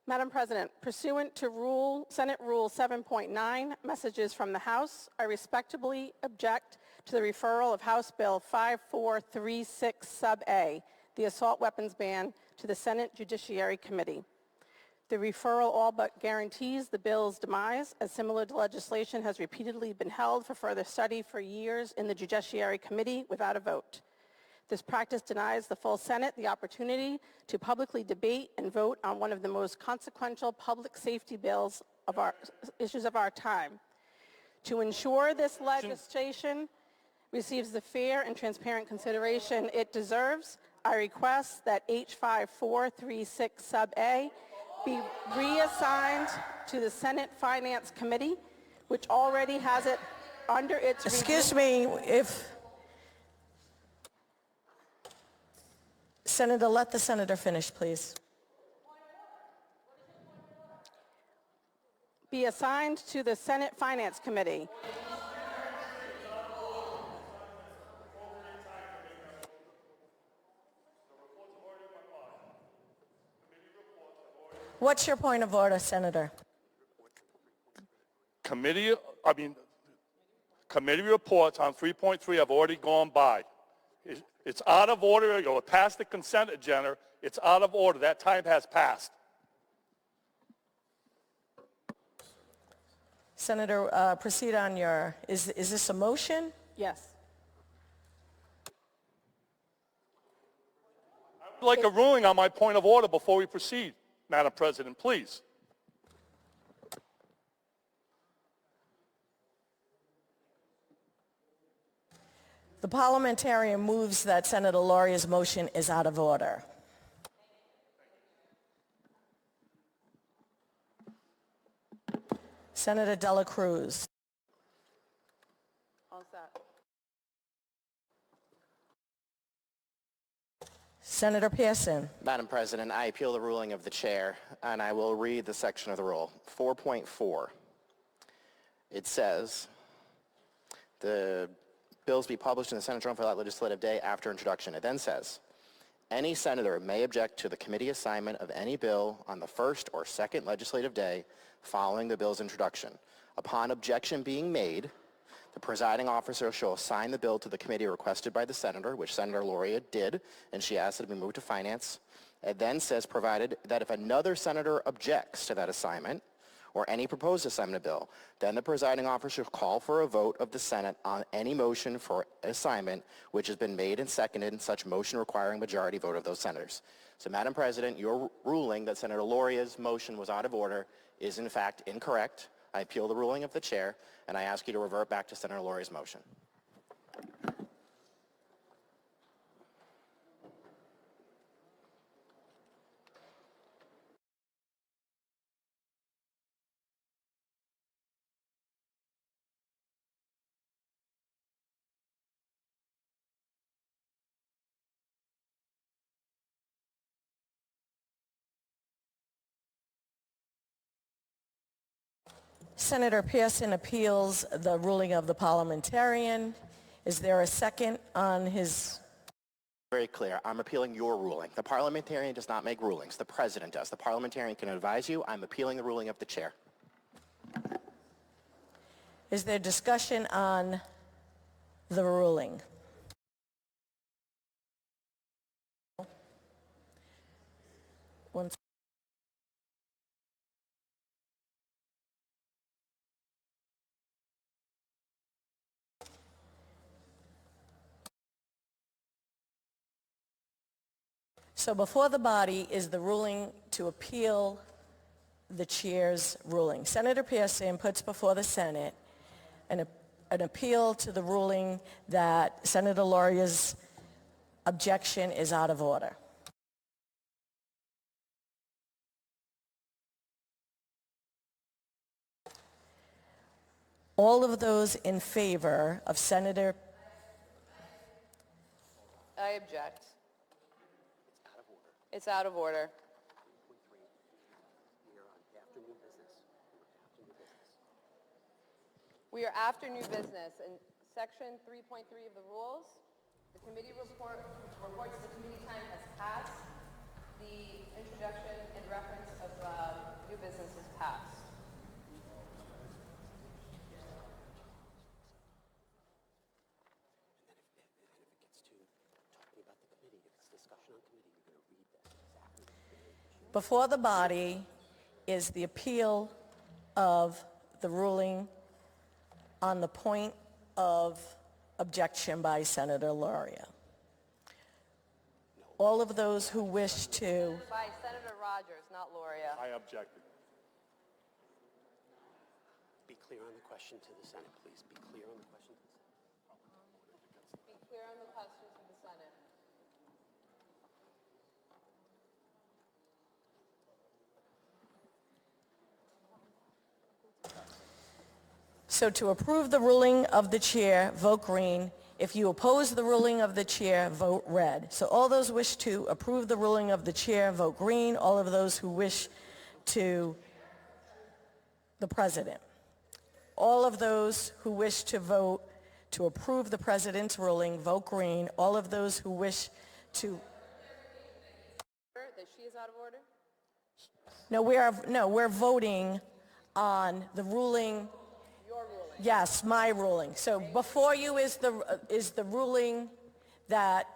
Madam President, pursuant to Senate Rule 7.9, messages from the House, I respectfully object to the referral of House Bill 5436 Sub A, the assault weapons ban, to the Senate Judiciary Committee. The referral all but guarantees the bill's demise, as similar legislation has repeatedly been held for further study for years in the Judiciary Committee without a vote. This practice denies the full Senate the opportunity to publicly debate and vote on one of the most consequential public safety bills of issues of our time. To ensure this legislation receives the fair and transparent consideration it deserves, I request that H 5436 Sub A be reassigned to the Senate Finance Committee, which already has it under its review. Excuse me, if Senator, let the senator finish, please. Be assigned to the Senate Finance Committee. What's your point of order, Senator? Committee reports on 3.3 have already gone by. It's out of order. You'll pass the consent agenda. It's out of order. That time has passed. Senator, proceed on your, is this a motion? Yes. I would like a ruling on my point of order before we proceed, Madam President, please. The parliamentarian moves that Senator Lauria's motion is out of order. Senator Dela Cruz. All set. Senator Pearson. Madam President, I appeal the ruling of the chair, and I will read the section of the rule. 4.4. It says, the bills be published in the Senate Journal for that legislative day after introduction. It then says, any senator may object to the committee assignment of any bill on the first or second legislative day following the bill's introduction. Upon objection being made, the presiding officer shall assign the bill to the committee requested by the senator, which Senator Lauria did, and she asked it to be moved to finance. It then says, provided that if another senator objects to that assignment, or any proposed assignment of bill, then the presiding officer shall call for a vote of the Senate on any motion for assignment which has been made and seconded, and such motion requiring majority vote of those senators. So, Madam President, your ruling that Senator Lauria's motion was out of order is in fact incorrect. I appeal the ruling of the chair, and I ask you to revert back to Senator Lauria's motion. Senator Pearson appeals the ruling of the parliamentarian. Is there a second on his? Very clear. I'm appealing your ruling. The parliamentarian does not make rulings. The president does. The parliamentarian can advise you. I'm appealing the ruling of the chair. Is there discussion on the ruling? One. So before the body is the ruling to appeal the chair's ruling. Senator Pearson puts before the Senate an appeal to the ruling that Senator Lauria's objection is out of order. All of those in favor of Senator... I object. It's out of order. We are after new business. In section 3.3 of the rules, the committee reports the committee time has passed. The introduction and reference of Before the body is the appeal of the ruling on the point of objection by Senator Lauria. All of those who wish to... By Senator Rogers, not Lauria. I objected. Be clear on the question to the Senate, please. Be clear on the question to the Senate. Be clear on the question to the Senate. So to approve the ruling of the chair, vote green. If you oppose the ruling of the chair, vote red. So all those who wish to approve the ruling of the chair, vote green. All of those who wish to the president. All of those who wish to vote to approve the president's ruling, vote green. All of those who wish to... That she is out of order? No, we're voting on the ruling. Your ruling. Yes, my ruling. So before you is the ruling that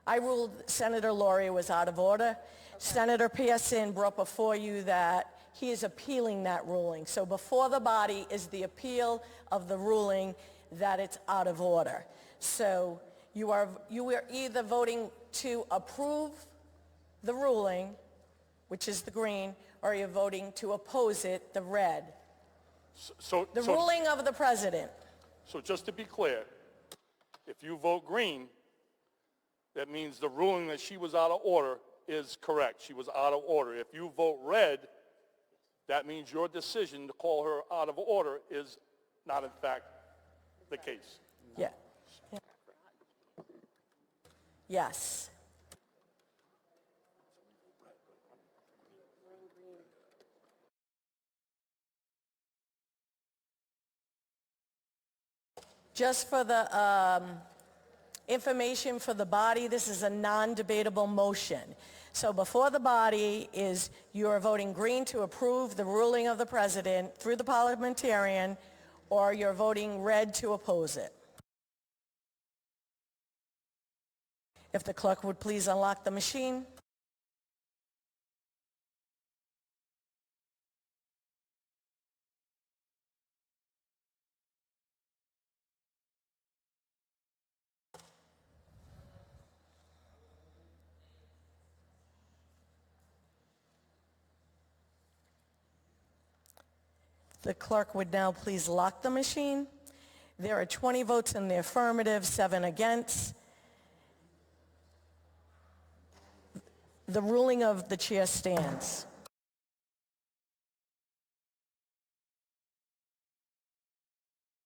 I ruled Senator Lauria was out of order. Okay. Senator Pearson brought before you that he is appealing that ruling. So before the body is the appeal of the ruling that it's out of order. So you are either voting to approve the ruling, which is the green, or you're voting to oppose it, the red. The ruling of the president. So just to be clear, if you vote green, that means the ruling that she was out of order is correct. She was out of order. If you vote red, that means your decision to call her out of order is not, in fact, the case. Yeah. Yeah. Yes. Just for the information for the body, this is a non-debatable motion. So before the body is you are voting green to approve the ruling of the president through the parliamentarian, or you're voting red to oppose it. If the clerk would please unlock the machine. The clerk would now please lock the machine. There are 20 votes in the affirmative, 7 against. The ruling of the chair stands.